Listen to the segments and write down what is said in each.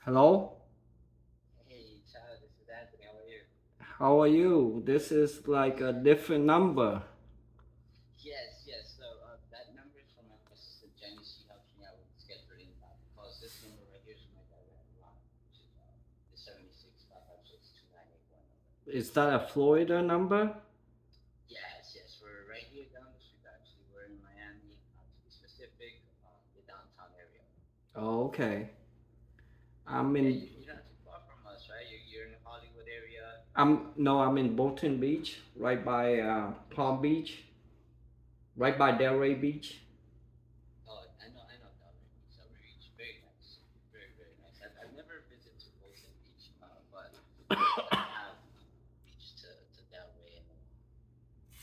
Hello? Hey, Chad, this is Anthony. How are you? How are you? This is like a different number. Yes, yes. So that number is from my assistant Jenny. She helps me out with scheduling because this number right here is my direct line, which is the 76 556 2981 number. Is that a Florida number? Yes, yes. We're right here down the street. Actually, we're in Miami. To be specific, the downtown area. Oh, okay. I'm Yeah, in you're not too far from us, right? You're in the Hollywood area. I'm in Bolton Beach, right by Palm Beach, right by Delray Beach. Oh, I know Delray Beach. Delray Beach, very nice, very, very nice. I've never visited to Bolton Beach, but I have beach to Delray,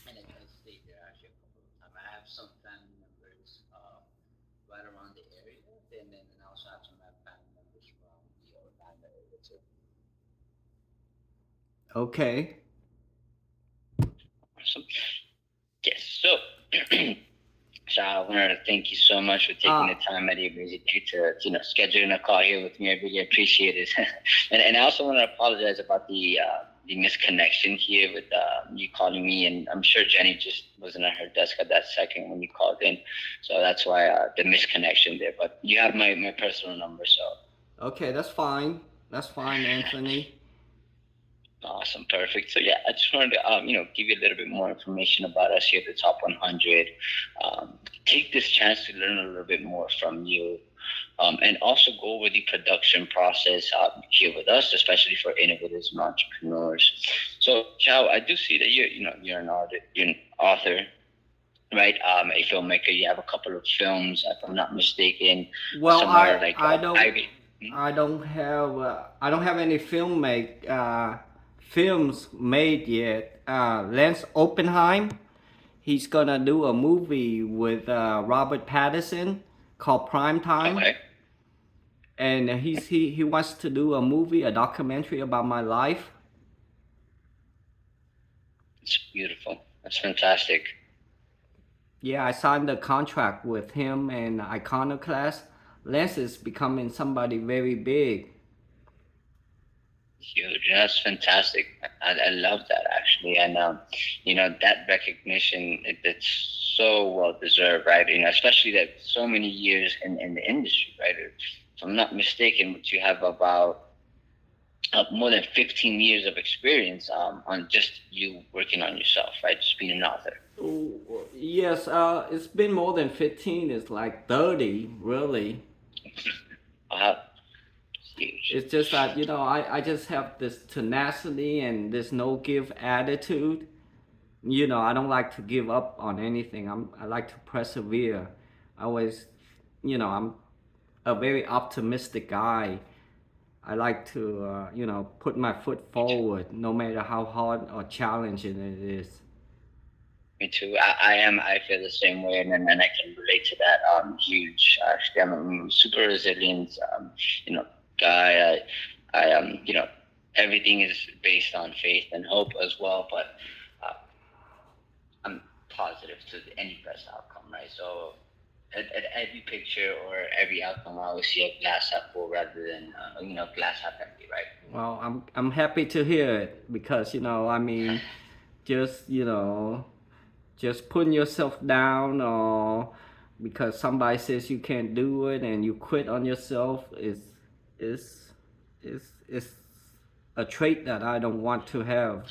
and I stayed there actually a couple of times. I have some family members right around the area, and I also have some family members from the Orlando area too. Okay. Awesome. Yes. So, so I wanted to thank you so much for taking Uh the time out of your busy day to scheduling a call here with me. I really appreciate it, and I also want to apologize about the misconnection here with you calling me, and I'm sure Jenny just wasn't at her desk at that second when you called in, so that's why the misconnection there. But you have my personal number, so okay, that's fine. That's fine, Anthony. awesome, perfect. So yeah, I just wanted to give you a little bit more information about us here at the Top 100. Take this chance to learn a little bit more from you, and also go over the production process here with us, especially for innovators and entrepreneurs. So, Chow, I do see that you're an author, right? A filmmaker. You have a couple of films, if I'm not mistaken, Well, somewhere like Ivy. I don't have any films made yet. Lance Oppenheim, he's gonna do a movie with Robert Pattinson called Prime Time, Okay, and he wants to do a movie, a documentary about my life. it's beautiful. That's fantastic. Yeah, I signed a contract with him and Iconoclast. Lance is becoming somebody very big. Huge. That's fantastic. I love that actually, and that recognition it's so well deserved, right? Especially that so many years in the industry, right? If I'm not mistaken, but you have about more than 15 years of experience on just you working on yourself, right? Just being an author. Oh, yes, it's been more than 15. It's like 30, really. Wow, it's huge. It's just that, I just have this tenacity and this no give attitude. I don't like to give up on anything. I like to persevere. I always, I'm a very optimistic guy. I like to, put my foot Me too. forward no matter how hard or challenging it is. Me too. I am. I feel the same way, and I can relate to that. Huge. Actually, I'm super resilient. Guy. Everything is based on faith and hope as well. But uh, I'm positive to any best outcome, right? So at every picture or every outcome, I always see a glass half full rather than glass half empty, right? Well, I'm happy to hear it because just just putting yourself down or because somebody says you can't do it and you quit on yourself is is a trait that I don't want to have.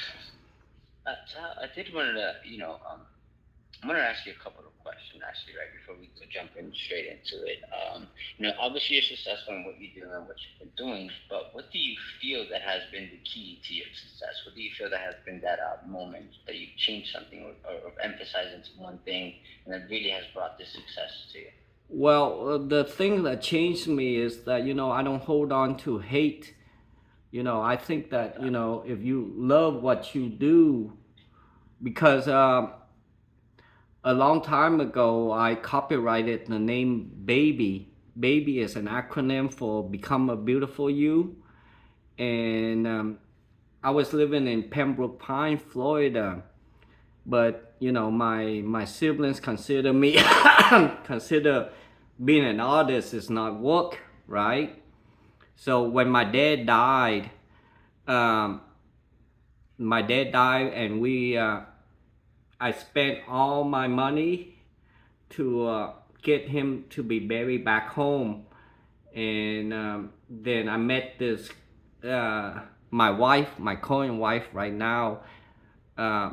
So I did want to, I'm going to ask you a couple of questions actually, right before we go jump in straight into it. Obviously you're successful in what you do and what you've been doing, but what do you feel that has been the key to your success? What do you feel that has been that moment that you've changed something or emphasized into one thing and that really has brought this success to you? Well, the thing that changed me is that I don't hold on to hate. I think that if you love what you do, because a long time ago I copyrighted the name Baby. Baby is an acronym for Become a Beautiful You, and I was living in Pembroke Pines, Florida. But my siblings consider me consider being an artist is not work, right? So when um, my dad died, and I spent all my money to get him to be buried back home. And then I met this my wife, my current wife right now,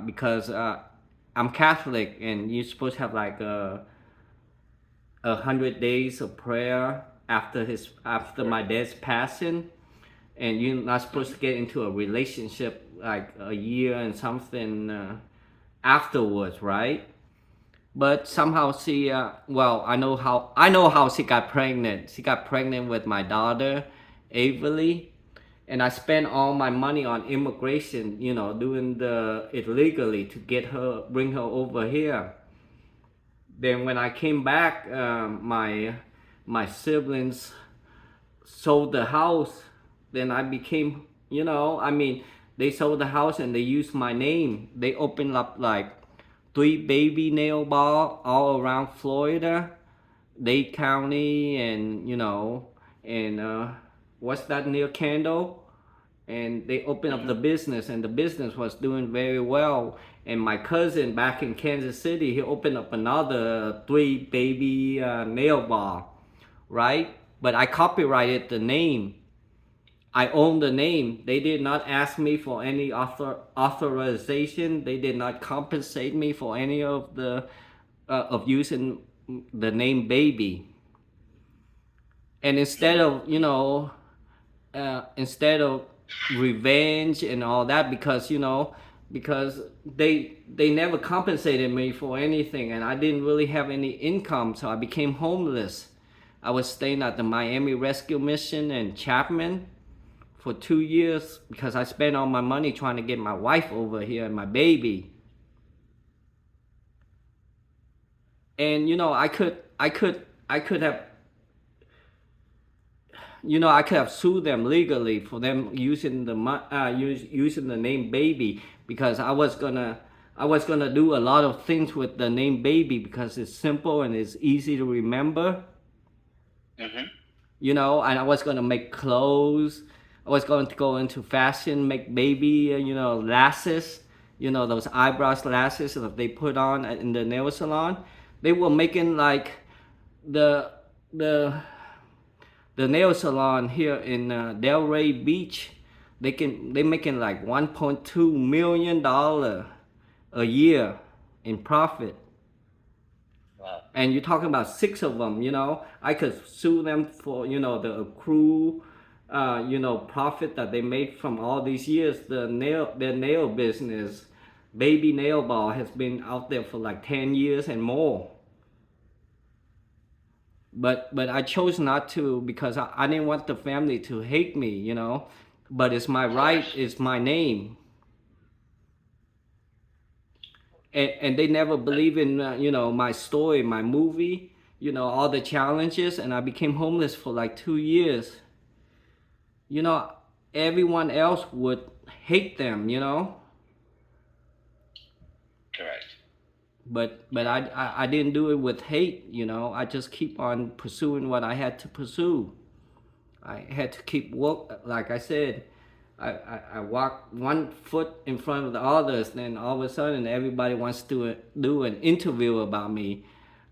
because I'm Catholic, and you're supposed to have like 100 days of prayer after my dad's passing, and you're not supposed to get into a relationship like a year and something afterwards, right? But somehow I know how she got pregnant. She got pregnant with my daughter, Avery, and I spent all my money on immigration, doing it legally to bring her over here. Then when I came back, my siblings sold the house. Then I became, they sold the house and they used my name. They opened up like 3 baby nail bar all around Florida, Dade County, and what's that near Kendall? And they opened up the business, and the business was doing very well. And my cousin back in Kansas City, he opened up another 3 baby nail bar, right? But I copyrighted the name. I own the name. They did not ask me for any authorization. They did not compensate me for any of using the name baby. And instead of revenge and all that, because they never compensated me for anything, and I didn't really have any income, so I became homeless. I was staying at the Miami Rescue Mission in Chapman for 2 years because I spent all my money trying to get my wife over here and my baby. And I could have sued them legally for them using using the name baby, because I was gonna do a lot of things with the name baby because it's simple and it's easy to remember. Mm-hmm. And I was gonna make clothes. I was going to go into fashion, make baby, lashes, those eyebrows lashes that they put on in the nail salon. They were making like the the the nail salon here in Delray Beach. They making like $1.2 million a year in profit. Wow. And you're talking about 6 of them. I could sue them for the accrue profit that they made from all these years. Their nail business, baby nail bar, has been out there for like 10 years and more. But I chose not to because I didn't want the family to hate me. But it's my right, it's my name. And they never believe in my story, my movie, all the challenges, and I became homeless for like 2 years. Everyone else would hate them. Correct. But I didn't do it with hate. I just keep on pursuing what I had to pursue. I had to keep work. Like I said, I walk one foot in front of the others, then all of a sudden everybody wants to do an interview about me.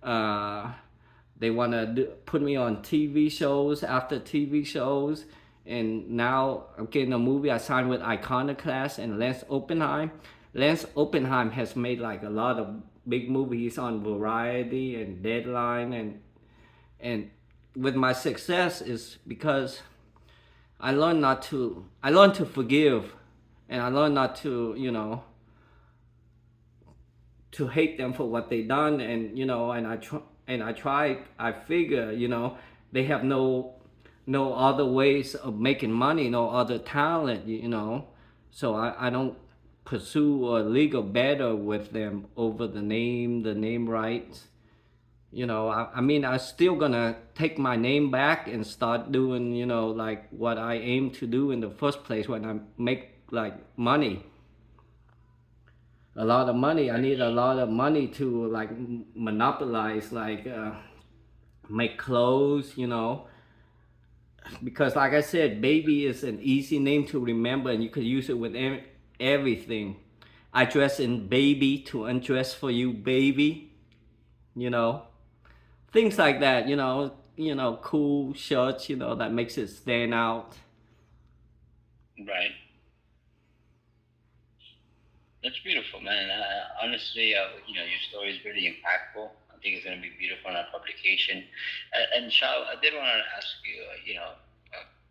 They want to put me on TV shows after TV shows, and now I'm getting a movie. I signed with Iconoclast and Lance Oppenheim. Lance Oppenheim has made like a lot of big movies on Variety and Deadline, and with my success is because I learned to forgive, and I learned not to hate them for what they done, I figure, they have no other ways of making money, no other talent, so I don't pursue a legal battle with them over the name rights. I'm still gonna take my name back and start doing, like what I aim to do in the first place when I make like money. A lot of money. I need a lot of money to like monopolize, like make clothes, because like I said, baby is an easy name to remember, and you could use it with everything. I dress in baby to undress for you, baby. You know, things like that. Cool shirts. That makes it stand out. Right. That's beautiful, man. Honestly, your story is really impactful. I think it's going to be beautiful in our publication. And Shao, I did want to ask you,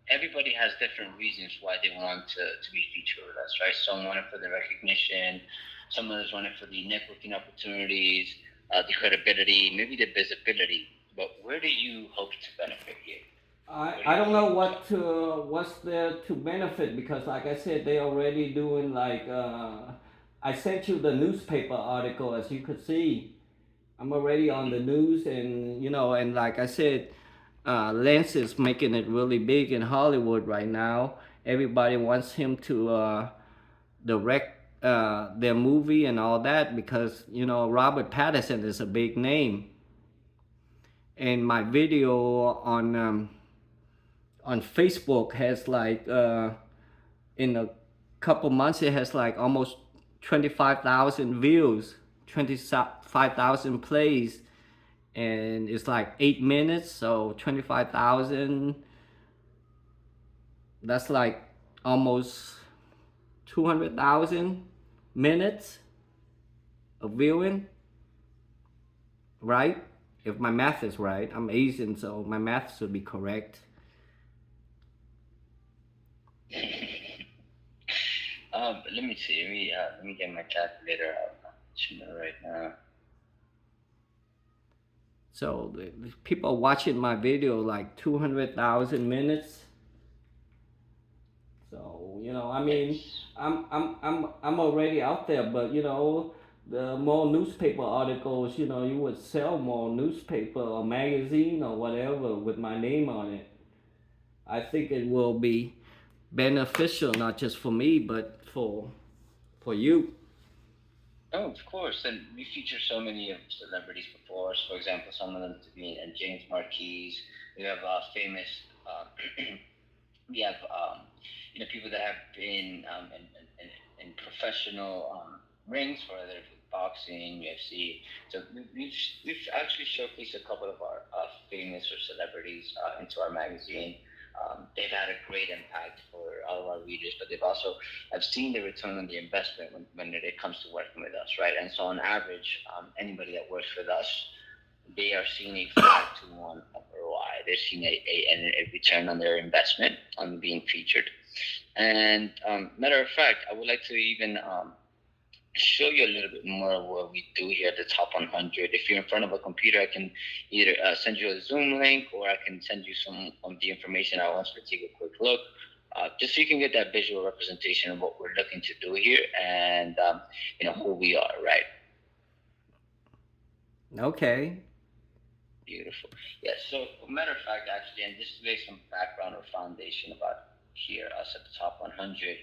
everybody has different reasons why they want to be featured with us, right? Some want it for the recognition, some others want it for the networking opportunities, the credibility, maybe the visibility. But where do you hope to benefit here? I don't know what's there to benefit, because like I said, they already doing like I sent you the newspaper article, as you could see. I'm already on the news, and like I said, Lance is making it really big in Hollywood right now. Everybody wants him to direct their movie and all that, because Robert Pattinson is a big name, and my video on Facebook has like in a couple months it has like almost 25,000 views, 25,000 plays, and it's like 8 minutes, so 25,000. That's like almost 200,000 minutes of viewing, right? If my math is right, I'm Asian, so my math should be correct. Let me see. Let me get my calculator out right now. So the people watching my video like 200,000 minutes. So I mean, I'm already out there, but the more newspaper articles, you would sell more newspaper or magazine or whatever with my name on it. I think it will be beneficial, not just for me, but for you. Oh, of course. And we feature so many of celebrities before us. For example, some of them to be and James Marquise. We have famous. We have people that have been in professional rings, for whether it's boxing, UFC. So we've actually showcased a couple of our famous or celebrities into our magazine. They've had a great impact for all of our readers, but they've also have seen the return on the investment when it comes to working with us, right? And so on average, anybody that works with us, they are seeing a 5-to-1 ROI. They're seeing a return on their investment on being featured. And matter of fact, I would like to even show you a little bit more of what we do here at the Top 100. If you're in front of a computer, I can either send you a Zoom link, or I can send you some of the information I want you to take a quick look, just so you can get that visual representation of what we're looking to do here, and who we are, right? Okay. Beautiful. Yeah. So, matter of fact, actually, and just to lay some background or foundation about here, us at the Top 100,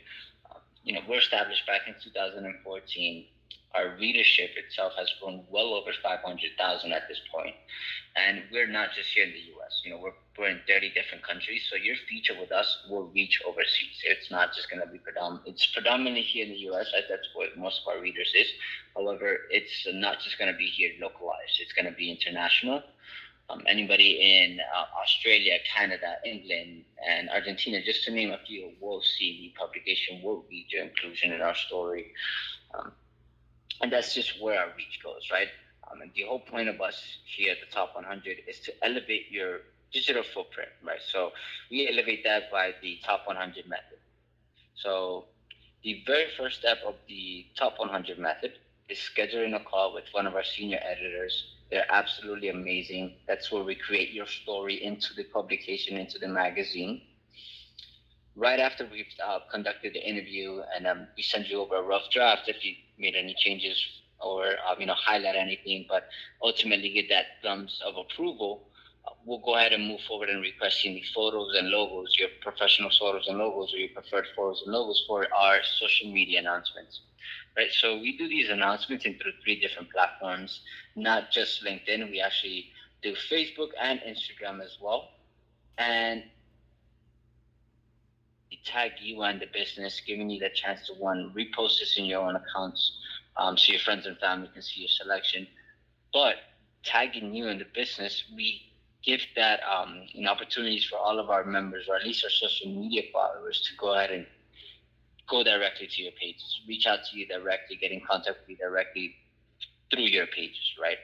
we're established back in 2014. Our readership itself has grown well over 500,000 at this point, and we're not just here in the U.S. We're in 30 different countries. So your feature with us will reach overseas. It's not just going to be It's predominantly here in the U.S. That's what most of our readers is. However, it's not just going to be here localized. It's going to be international. Anybody in Australia, Canada, England, and Argentina, just to name a few, will see the publication, will read your inclusion in our story. And that's just where our reach goes, right? And the whole point of us here at the Top 100 is to elevate your digital footprint, right? So we elevate that by the Top 100 method. So the very first step of the Top 100 method is scheduling a call with one of our senior editors. They're absolutely amazing. That's where we create your story into the publication, into the magazine. Right after we've conducted the interview, and we send you over a rough draft if you made any changes or highlight anything, but ultimately get that thumbs of approval, we'll go ahead and move forward and requesting the photos and logos, your professional photos and logos, or your preferred photos and logos for our social media announcements. Right, so we do these announcements into 3 different platforms, not just LinkedIn. We actually do Facebook and Instagram as well. And tag you and the business, giving you the chance to one repost this in your own accounts, so your friends and family can see your selection. But tagging you and the business, we give that opportunities for all of our members, or at least our social media followers, to go ahead and go directly to your pages, reach out to you directly, get in contact with you directly through your pages, right?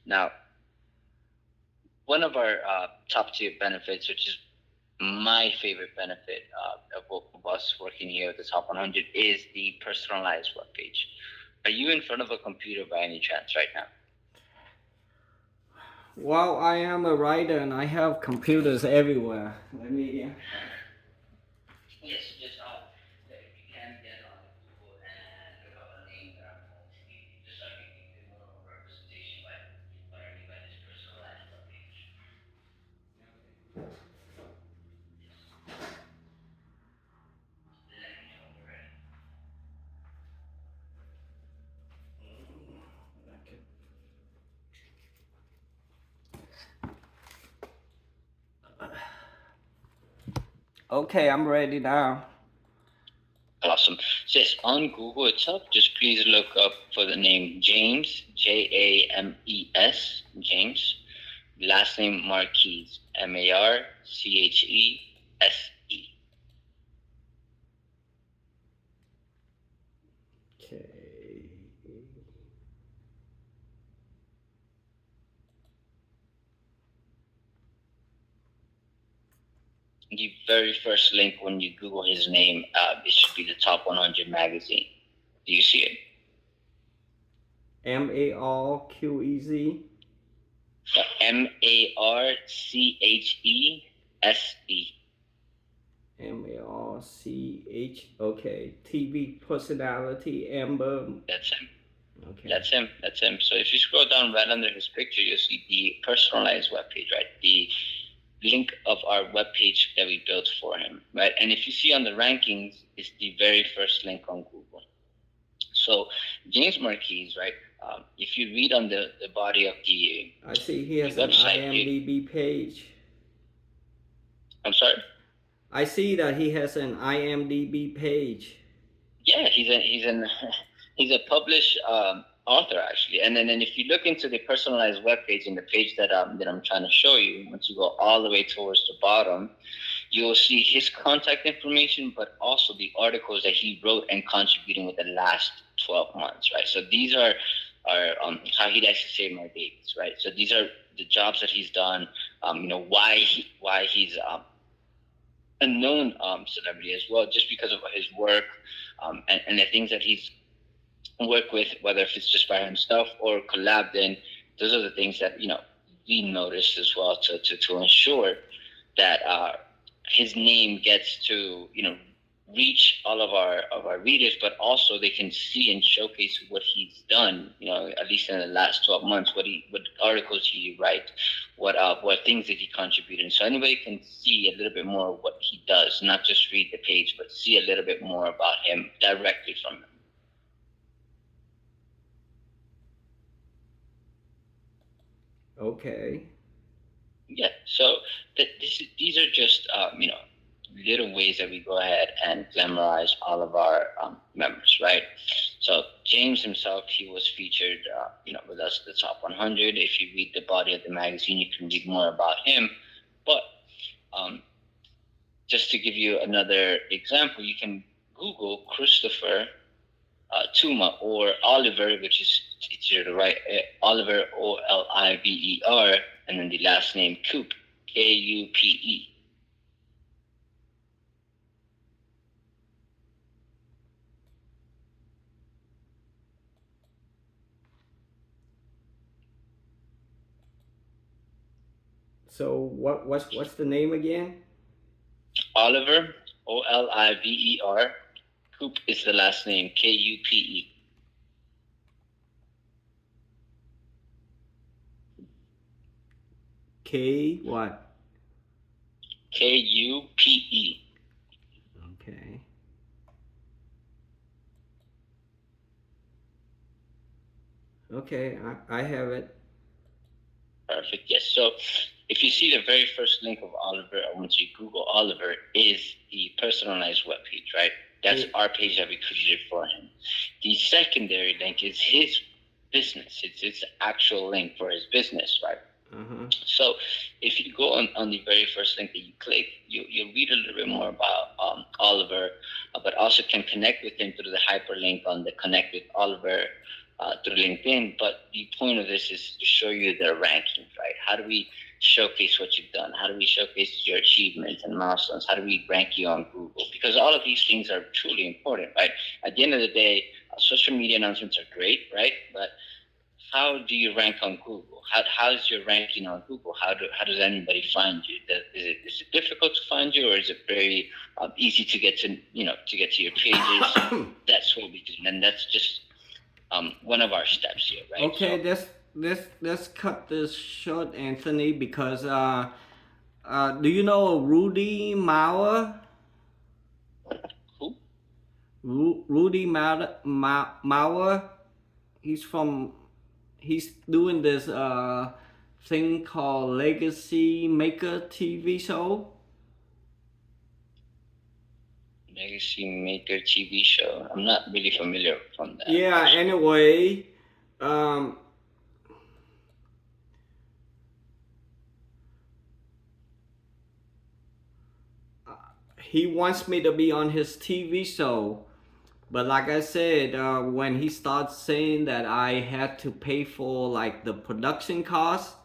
Now, one of our top tier benefits, which is my favorite benefit of us working here at the Top 100, is the personalized web page. Are you in front of a computer by any chance right now? Well, I am a writer and I have computers everywhere. Let me. Yes, just if you can get on Google and look up a name that I'm going to give you, just so I can give you more of a representation by what I mean by this personalized web page. Let me know when you're ready. Okay, I'm ready now. Awesome. So yes, on Google itself, just please look up for the name James, James, James. Last name Marquez, Marchese. Okay. The very first link when you Google his name, it should be the Top 100 magazine. Do you see it? Marquez. Marchese. March. Okay. TV personality Amber. That's him. Okay. That's him. That's him. So if you scroll down right under his picture, you'll see the personalized webpage, right? The link of our webpage that we built for him, right? And if you see on the rankings, it's the very first link on Google. So James Marquez, right? If you read on the body of the I see he has an website, IMDb page. I'm sorry. I see that he has an IMDb page. Yeah, he's a published author actually. And then if you look into the personalized webpage and the page that I'm trying to show you, once you go all the way towards the bottom, you'll see his contact information, but also the articles that he wrote and contributing with the last 12 months, right? So these are how he likes to say my babies, right? So these are the jobs that he's done, why he's a known celebrity as well, just because of his work, and the things that he's worked with, whether if it's just by himself or collabed in. Those are the things that we noticed as well to ensure that his name gets to reach all of our readers, but also they can see and showcase what he's done. At least in the last 12 months, what articles he write, what things that he contributed. So anybody can see a little bit more of what he does, not just read the page, but see a little bit more about him directly from him. Okay. Yeah. So these are just little ways that we go ahead and glamorize all of our members, right? So James himself, he was featured, with us at the Top 100. If you read the body of the magazine, you can read more about him. But just to give you another example, you can Google Christopher Tuma, or Oliver, which is to the right, Oliver, Oliver, and then the last name Coupe, Kupe. So what's the name again? Oliver, Oliver. Coupe is the last name, Kupe. K what? Kupe. Okay. Okay, I have it. Perfect. Yes. So if you see the very first link of Oliver, or once you Google Oliver, is the personalized web page, right? That's our page that we created for him. The secondary link is his business. It's his actual link for his business, right? Uh-huh. So if you go on the very first link that you click, you'll read a little bit more about Oliver, but also can connect with him through the hyperlink on the Connect with Oliver through LinkedIn. But the point of this is to show you the rankings, right? How do we showcase what you've done? How do we showcase your achievements and milestones? How do we rank you on Google? Because all of these things are truly important, right? At the end of the day, social media announcements are great, right? But how do you rank on Google? How's your ranking on Google? How does anybody find you? Is it difficult to find you, or is it very easy to get to your pages? That's what we do, and that's just one of our steps here, right? Okay, let's cut this short, Anthony, because do you know Rudy Mauer? Who? Rudy Mauer. He's doing this thing called Legacy Maker TV show. Legacy Maker TV show. I'm not really familiar from that. Yeah. Anyway, he wants me to be on his TV show. But like I said, when he starts saying that I had to pay for like the production costs,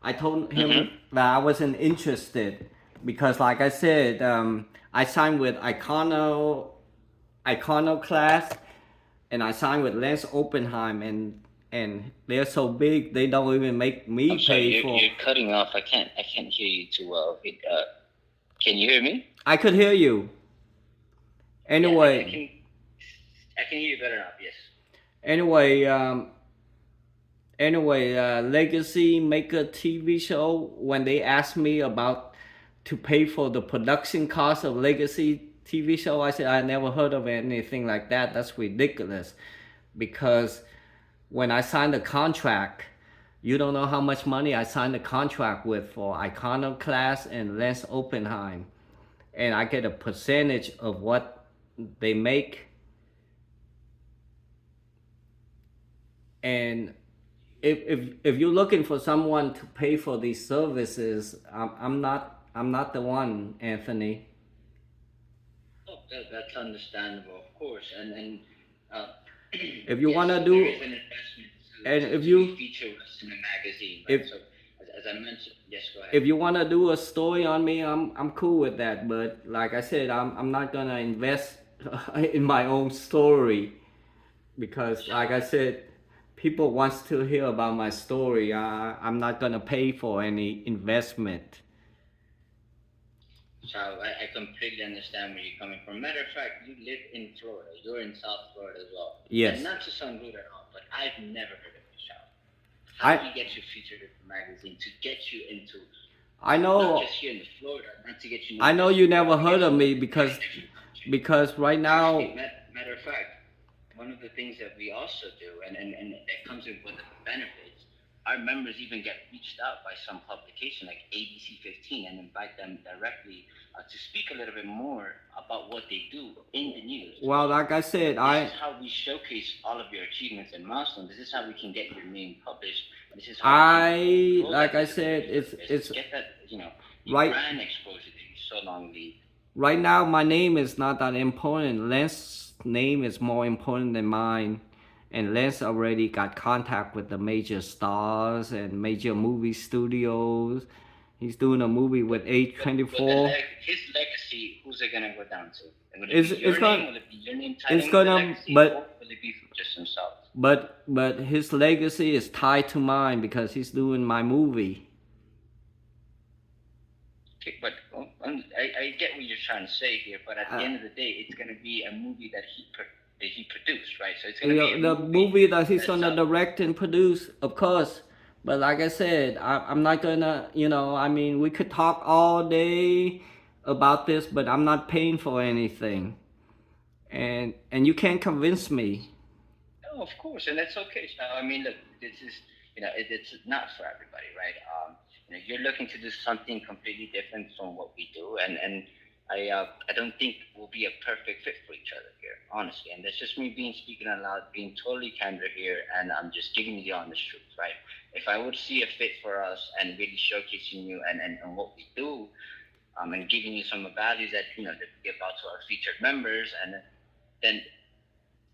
I told him that I wasn't interested because, like I said, I signed with Iconoclast, and I signed with Lance Oppenheim, and they're so big they don't even make me I'm sorry, pay for. You're cutting off. I can't hear you too well. Can you hear me? I could hear you. Anyway. Yeah, I can hear you better now. Yes. Anyway, Legacy Maker TV show. When they asked me about to pay for the production cost of Legacy TV show, I said I never heard of anything like that. That's ridiculous, because when I signed the contract, you don't know how much money I signed the contract with for Iconoclast and Lance Oppenheim, and I get a percentage of what they make. And if you're looking for someone to pay for these services, I'm not the one, Anthony. Oh, that's understandable, of course. And if you want to do, there is an investment and if to you feature us in a magazine, right? So as I mentioned, yes, go ahead. If you want to do a story on me, I'm cool with that. But like I said, I'm not gonna invest in my own story, because like I said, people wants to hear about my story. I'm not gonna pay for any investment. So I completely understand where you're coming from. Matter of fact, you live in Florida. You're in South Florida as well. Yes. And not to sound rude at all, but I've never heard of this show. How do we get you featured in the magazine to get you into? I know. Not just here in Florida, not to get you. I know you never heard of me because right now. Matter of fact, one of the things that we also do, and that comes in with the benefits, our members even get reached out by some publication like ABC 15 and invite them directly to speak a little bit more about what they do in the news. Well, like I said, this is how we showcase all of your achievements and milestones. This is how we can get your name published. This is how like I said, it's get that right. Brand exposure that you so long need. Right now, my name is not that important. Lance's name is more important than mine. And Lance already got contact with the major stars and major movie studios. He's doing a movie with A24. His legacy, who's it gonna go down to? Will it It's be your gonna, name? Will it be your name title? It's gonna, legacy, or will it be just himself? But his legacy is tied to mine because he's doing my movie. Okay, but I get what you're trying to say here. But at the end of the day, it's gonna be a movie that he produced, right? So it's gonna be the movie that he's gonna direct and produce, of course. But like I said, I'm not gonna, I mean, we could talk all day about this, but I'm not paying for anything, and you can't convince me. No, of course, and that's okay. So, I mean, look, this is it's not for everybody, right? You're looking to do something completely different from what we do, and I don't think we'll be a perfect fit for each other here, honestly. And that's just me being speaking out loud, being totally candid here, and I'm just giving you the honest truth, right? If I would see a fit for us and really showcasing you and what we do, and giving you some values that that we give out to our featured members, and then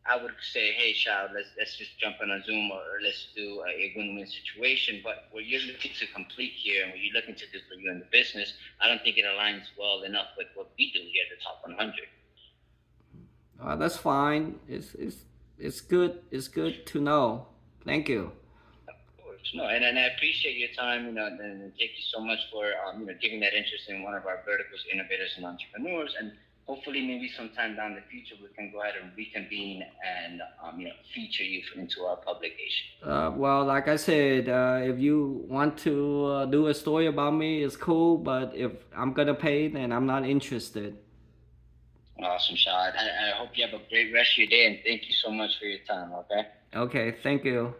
I would say, hey, child, let's just jump on a Zoom, or let's do a win-win situation. But what you're looking to complete here and what you're looking to do for you in the business, I don't think it aligns well enough with what we do here at the Top 100. That's fine. It's good. It's good to know. Thank you. Of course, no, and I appreciate your time, and thank you so much for giving that interest in one of our verticals, innovators and entrepreneurs, and hopefully maybe sometime down the future we can go ahead and reconvene and feature you into our publication. Well, like I said, if you want to do a story about me, it's cool. But if I'm gonna pay, then I'm not interested. Awesome, Shad. I hope you have a great rest of your day, and thank you so much for your time. Okay. Okay. Thank you.